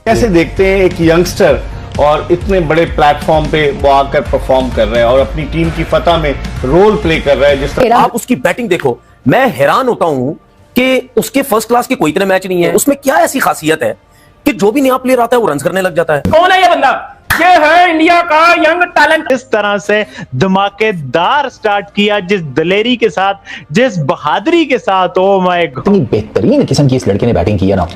कैसे देखते हैं एक यंगस्टर और इतने बड़े प्लेटफॉर्म पे वो आकर परफॉर्म कर रहे हैं और अपनी टीम की फतह में रोल प्ले कर रहे हैं। जिस तरह आप उसकी बैटिंग देखो, मैं हैरान होता हूं कि उसके फर्स्ट क्लास के कोई इतने मैच नहीं है। उसमें क्या ऐसी खासियत है कि जो भी नया प्लेयर आता है वो रन करने लग जाता है। कौन है ये बंदा? ये है इंडिया का यंग टैलेंट। इस तरह से धमाकेदार स्टार्ट किया, जिस दलेरी के साथ, जिस बहादुरी के साथ, ओ माय गॉड, इतनी बेहतरीन किस्म की इस लड़के ने बैटिंग की है ना।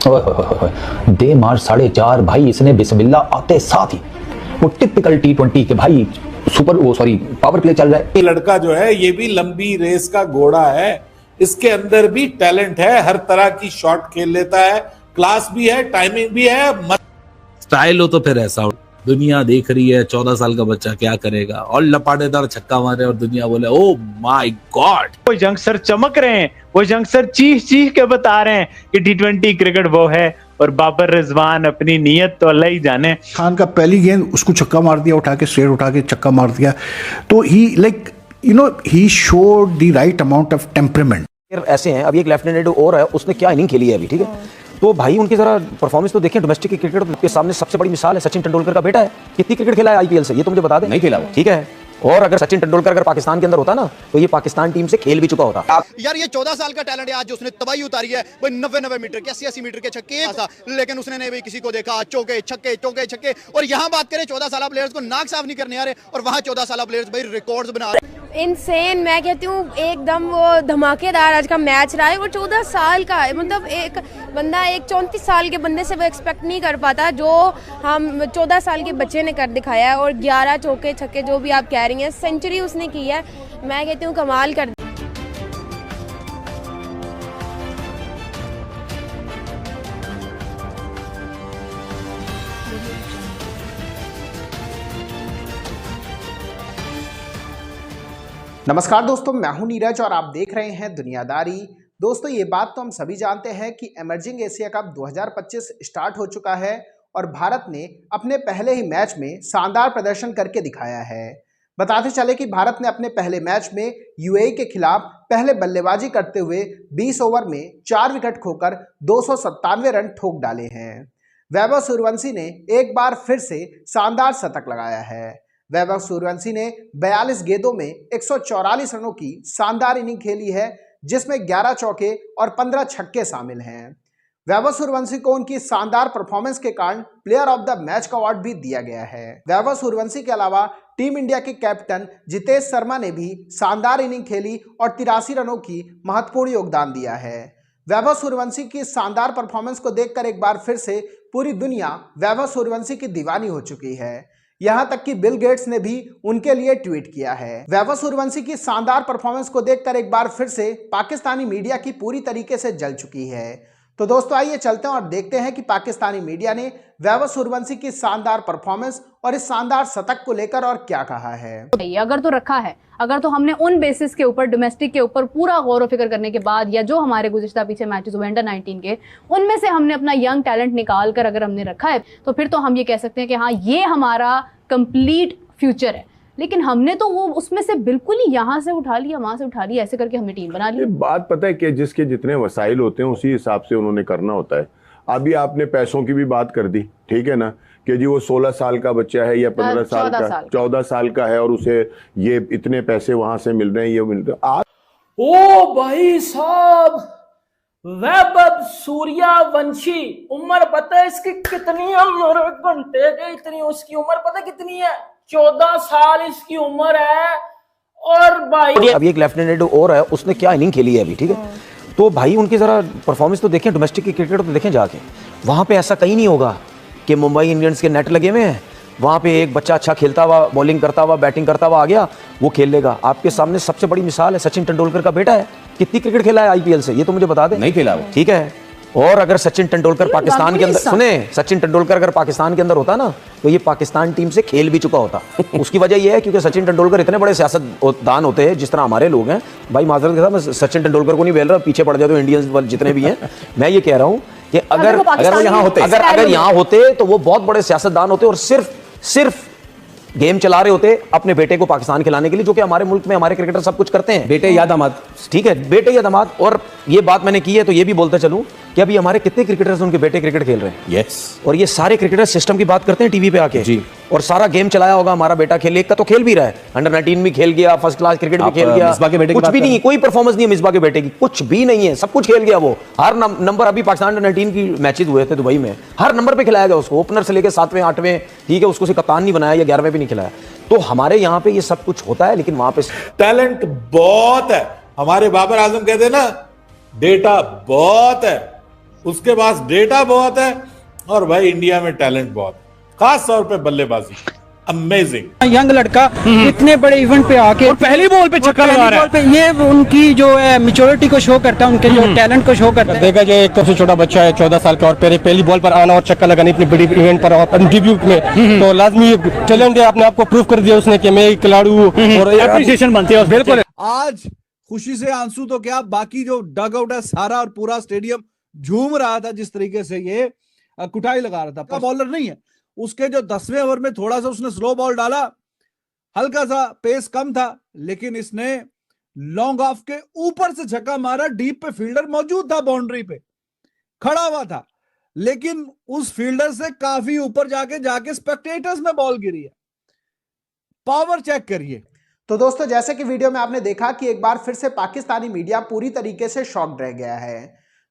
दे मार 4.5 भाई, इसने बिस्मिल्लाह आते साथ ही वो टिपिकल T20 के भाई पावर प्ले चल रहा है। ये लड़का जो है ये भी लंबी रेस का घोड़ा है, इसके अंदर भी टैलेंट है, हर तरह की शॉट खेल लेता है, क्लास भी है, टाइमिंग भी है, स्टाइल हो तो फिर ऐसा हो। दुनिया देख रही है 14 साल का बच्चा क्या करेगा और लपाटेदार छक्का मारे और दुनिया बोले ओ माय गॉड। वो यंगस्टर चमक रहे हैं, वो यंगस्टर चीख चीख के बता रहे हैं कि T20 क्रिकेट वो है। और बाबर रिजवान अपनी नीयत तो अल्लाह ही जाने। खान का पहली गेंद उसको छक्का मार दिया, उठा के स्ट्रेट उठा के छक्का मार दिया, तो he showed the right amount of temperament. ऐसे हैं, अभी एक लेफ्टिनेंट और है, उसने क्या इनिंग खेली है अभी, ठीक है, तो भाई उनकी जरा परफॉर्मेंस तो देखें। डोमेस्टिक क्रिकेट के सामने सबसे बड़ी मिसाल है सचिन तेंदुलकर का बेटा है। कितनी क्रिकेट खेला है आईपीएल से, ये तो मुझे बता दे। नहीं खेला, ठीक है। और अगर सचिन तेंदुलकर अगर पाकिस्तान के अंदर होता ना तो ये पाकिस्तान टीम से खेल भी चुका होता। यार ये 14 साल का टैलेंट है, आज जो उसने तबाही उतारी है वो 90 मीटर के 80 मीटर के छक्के था, लेकिन उसने नहीं भाई किसी को देखा, चौके छक्के चौके छक्के। और यहाँ बात करें 14 साल प्लेयर्स को नाक साफ नहीं करने आ रहे, और वहाँ 14 साल प्लेयर्स भाई रिकॉर्ड्स बना रहे। इनसेन, मैं कहती हूँ एकदम वो धमाकेदार आज का मैच रहा है। वो 14 साल का है, मतलब एक बंदा एक 34 साल के बंदे से वो एक्सपेक्ट नहीं कर पाता जो हम 14 साल के बच्चे ने कर दिखाया है। और 11 चौके छक्के जो भी आप कह रही हैं, सेंचुरी उसने की है, मैं कहती हूँ कमाल कर। नमस्कार दोस्तों, मैं हूं नीरज और आप देख रहे हैं दुनियादारी। दोस्तों, ये बात तो हम सभी जानते हैं कि इमर्जिंग एशिया कप 2025 स्टार्ट हो चुका है और भारत ने अपने पहले ही मैच में शानदार प्रदर्शन करके दिखाया है। बताते चले कि भारत ने अपने पहले मैच में यूएई के खिलाफ पहले बल्लेबाजी करते हुए 20 ओवर में 4 विकेट खोकर 297 रन ठोक डाले हैं। वैभव सूर्यवंशी ने एक बार फिर से शानदार शतक लगाया है। वैभव सूर्यवंशी ने 42 गेंदों में 144 रनों की शानदार इनिंग खेली है, जिसमें 11 चौके और 15 छक्के शामिल हैं। वैभव सूर्यवंशी को उनकी शानदार परफॉर्मेंस के कारण प्लेयर ऑफ द मैच का अवार्ड भी दिया गया है। वैभव सूर्यवंशी के अलावा टीम इंडिया के कैप्टन जितेश शर्मा ने भी शानदार इनिंग खेली और 83 रनों की महत्वपूर्ण योगदान दिया है। वैभव सूर्यवंशी की शानदार परफॉर्मेंस को देखकर एक बार फिर से पूरी दुनिया वैभव सूर्यवंशी की दीवानी हो चुकी है। यहां तक कि बिल गेट्स ने भी उनके लिए ट्वीट किया है। वैभव सूर्यवंशी की शानदार परफॉर्मेंस को देखकर एक बार फिर से पाकिस्तानी मीडिया की पूरी तरीके से जल चुकी है। तो दोस्तों, आइए चलते हैं और देखते हैं कि पाकिस्तानी मीडिया ने वैभव सूर्यवंशी की शानदार परफॉर्मेंस और इस शानदार शतक को लेकर और क्या कहा है। अगर तो रखा है, अगर तो हमने उन बेसिस के ऊपर, डोमेस्टिक के ऊपर पूरा गौर फिक्र करने के बाद, या जो हमारे गुज़िश्ता पीछे मैचेस हुए अंडर 19 के, उनमें से हमने अपना यंग टैलेंट निकाल कर अगर हमने रखा है, तो फिर तो हम ये कह सकते हैं कि हाँ, ये हमारा कंप्लीट फ्यूचर है। लेकिन हमने तो वो उसमें से बिल्कुल ही यहाँ से उठा लिया, वहां से उठा लिया, ऐसे करके हमने टीम बना ली। बात पता है कि जिसके जितने वसाइल होते हैं उसी हिसाब से उन्होंने करना होता है। अभी आपने पैसों की भी बात कर दी, ठीक है ना, कि जी वो 16 साल का बच्चा है या 15 साल का, 14 साल का है और उसे ये इतने पैसे वहां से मिल रहे हैं, ये मिल रहे हैं। ओ भाई साहब, वैभव सूर्यवंशी, उम्र पता है इसकी कितनी है? मेरे घंटे के इतनी उसकी उम्र पता कितनी है? 14 साल इसकी उम्र है। और भाई अभी एक लेफ्टिनेंट और है, उसने क्या इनिंग खेली है अभी, ठीक है, तो भाई उनकी जरा परफॉर्मेंस तो देखें। डोमेस्टिक क्रिकेट तो देखें जाके, वहां पे ऐसा कहीं नहीं होगा कि मुंबई इंडियंस के नेट लगे हुए हैं, वहां पे एक बच्चा अच्छा खेलता हुआ, बॉलिंग करता हुआ, बैटिंग करता हुआ आ गया, वो खेल लेगा। आपके सामने सबसे बड़ी मिसाल है सचिन तेंदुलकर का बेटा है। कितनी क्रिकेट खेला है आईपीएल से, ये तो मुझे बता दे। नहीं खेला, ठीक है। और अगर सचिन तेंदुलकर पाकिस्तान के अंदर, सुने, सचिन तेंदुलकर अगर पाकिस्तान के अंदर होता ना तो ये पाकिस्तान टीम से खेल भी चुका होता। उसकी वजह यह है क्योंकि सचिन तेंदुलकर इतने बड़े सियासतदान होते हैं, जिस तरह हमारे लोग हैं। भाई माजरत के साथ मैं सचिन तेंदुलकर को नहीं बोल रहा, पीछे पड़ जाए तो इंडियंस जितने भी हैं, मैं ये कह रहा हूं कि अगर वो यहाँ होते, अगर यहाँ होते तो वो बहुत बड़े सियासतदान होते और सिर्फ गेम चला रहे होते अपने बेटे को पाकिस्तान खिलाने के लिए, जो कि हमारे मुल्क में हमारे क्रिकेटर सब कुछ करते हैं, बेटे या दामाद, ठीक है, बेटे या दामाद। और ये बात मैंने की है तो ये भी बोलते चलूं कि अभी हमारे कितने क्रिकेटर्स उनके बेटे क्रिकेट खेल रहे हैं। यस। और ये सारे क्रिकेटर सिस्टम की बात करते हैं टीवी पे आके जी। और सारा गेम चलाया होगा हमारा बेटा खेल, एक का तो खेल भी रहा है, अंडर 19 भी खेल गया, फर्स्ट क्लास क्रिकेट भी खेल गया, मिसबा के बेटे की कुछ बात भी कर नहीं, कोई परफॉर्मेंस नहीं है मिसबा के बेटे की, कुछ भी नहीं है, सब कुछ खेल गया वो। हर नंबर, अभी पाकिस्तान अंडर 19 की मैचेस हुए थे दुबई में, हर नंबर पे खिलाया गया उसको, ओपनर से लेकर 7वें 8वें, ठीक है, उसको से कप्तान नहीं बनाया या 11वें भी नहीं खिलाया। तो हमारे यहाँ पे ये सब कुछ होता है, लेकिन वहां पे टैलेंट बहुत है। हमारे बाबर आजम कहते हैं ना, डेटा बहुत है, उसके पास डेटा बहुत है, और भाई इंडिया में टैलेंट बहुत, खास तौर पे बल्लेबाजी अमेजिंग। यंग लड़का इतने बड़े इवेंट पे आके और पहली बॉल पे छक्का लगा रहा है, ये उनकी जो है मैच्योरिटी को शो करता है, उनके जो टैलेंट को शो करता है। देखा जो एक सबसे छोटा बच्चा है 14 साल का, और पहली बॉल पर आना और छक्का लगाना इतनी बड़ी इवेंट पर और डेब्यूट में, तो लाजमी टैलेंट है, अपने आप को प्रूव कर दिया उसने कि मैं एक खिलाड़ी हूँ और एप्रिसिएशन बनती है। बिल्कुल आज खुशी से आंसू तो क्या, बाकी जो डग आउट है सारा और पूरा स्टेडियम झूम रहा था जिस तरीके से ये कुटाई लगा रहा था। बॉलर नहीं है, उसके जो 10वें ओवर में थोड़ा सा उसने स्लो बॉल डाला, हल्का सा पेस कम था, लेकिन इसने लॉन्ग ऑफ के ऊपर से छक्का मारा। डीप पे फील्डर मौजूद था, बाउंड्री पे खड़ा हुआ था, लेकिन उस फील्डर से काफी ऊपर जाके स्पेक्टेटर्स में बॉल गिरी है। पावर चेक करिए। तो दोस्तों, जैसे कि वीडियो में आपने देखा कि एक बार फिर से पाकिस्तानी मीडिया पूरी तरीके से शॉक्ड रह गया है।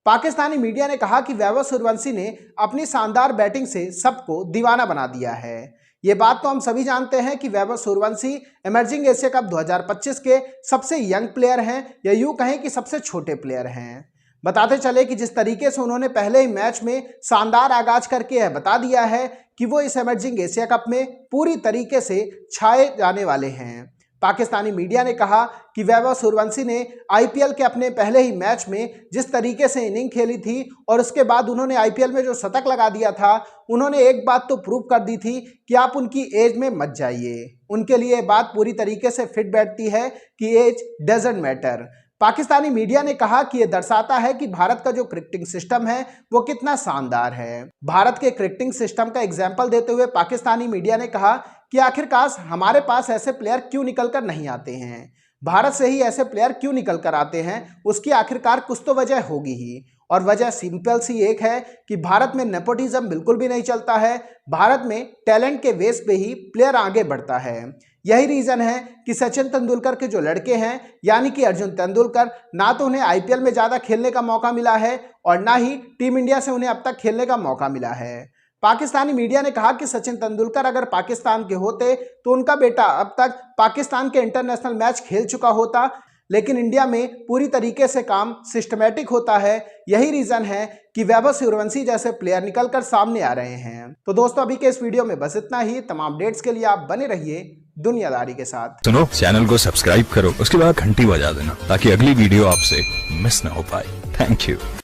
पाकिस्तानी मीडिया ने कहा कि वैभव सूर्यवंशी ने अपनी शानदार बैटिंग से सबको दीवाना बना दिया है। ये बात तो हम सभी जानते हैं कि Vaibhav Suryavanshi emerging Asia cup 2025 के सबसे यंग प्लेयर हैं, या यूं कहें कि सबसे छोटे प्लेयर हैं। बताते चले कि जिस तरीके से उन्होंने पहले ही मैच में शानदार आगाज करके यह बता दिया है कि वो इस इमर्जिंग एशिया कप में पूरी तरीके से छाए जाने वाले हैं। पाकिस्तानी मीडिया ने कहा कि वैभव सूर्यवंशी ने आईपीएल के अपने पहले ही मैच में जिस तरीके से इनिंग खेली थी और उसके बाद उन्होंने आईपीएल में जो शतक लगा दिया था, उन्होंने एक बात तो प्रूव कर दी थी कि आप उनकी एज में मत जाइए। उनके लिए बात पूरी तरीके से फिट बैठती है कि age doesn't matter. Pakistani media ने कहा कि यह दर्शाता है कि भारत का जो क्रिकेटिंग सिस्टम है वो कितना शानदार है। भारत के क्रिकेटिंग सिस्टम का एग्जाम्पल देते हुए पाकिस्तानी मीडिया ने कहा कि आखिरकार हमारे पास ऐसे प्लेयर क्यों निकल कर नहीं आते हैं, भारत से ही ऐसे प्लेयर क्यों निकल कर आते हैं, उसकी आखिरकार कुछ तो वजह होगी ही। और वजह सिंपल सी एक है कि भारत में नेपोटिज्म बिल्कुल भी नहीं चलता है। भारत में टैलेंट के बेस पे ही प्लेयर आगे बढ़ता है। यही रीज़न है कि सचिन तेंदुलकर के जो लड़के हैं, यानी कि अर्जुन तेंदुलकर, ना तो उन्हें आईपीएल में ज़्यादा खेलने का मौका मिला है और ना ही टीम इंडिया से उन्हें अब तक खेलने का मौका मिला है। पाकिस्तानी मीडिया ने कहा कि सचिन तेंदुलकर अगर पाकिस्तान के होते तो उनका बेटा अब तक पाकिस्तान के इंटरनेशनल मैच खेल चुका होता, लेकिन इंडिया में पूरी तरीके से काम सिस्टमैटिक होता है। यही रीज़न है कि वैभव सूर्यवंशी जैसे प्लेयर निकलकर सामने आ रहे हैं। तो दोस्तों, अभी के इस वीडियो में बस इतना ही। तमाम अपडेट्स के लिए आप बने रहिए दुनियादारी के साथ। सुनो, चैनल को सब्सक्राइब करो, उसके बाद घंटी बजा देना ताकि अगली वीडियो आपसे मिस ना हो पाए। Thank you.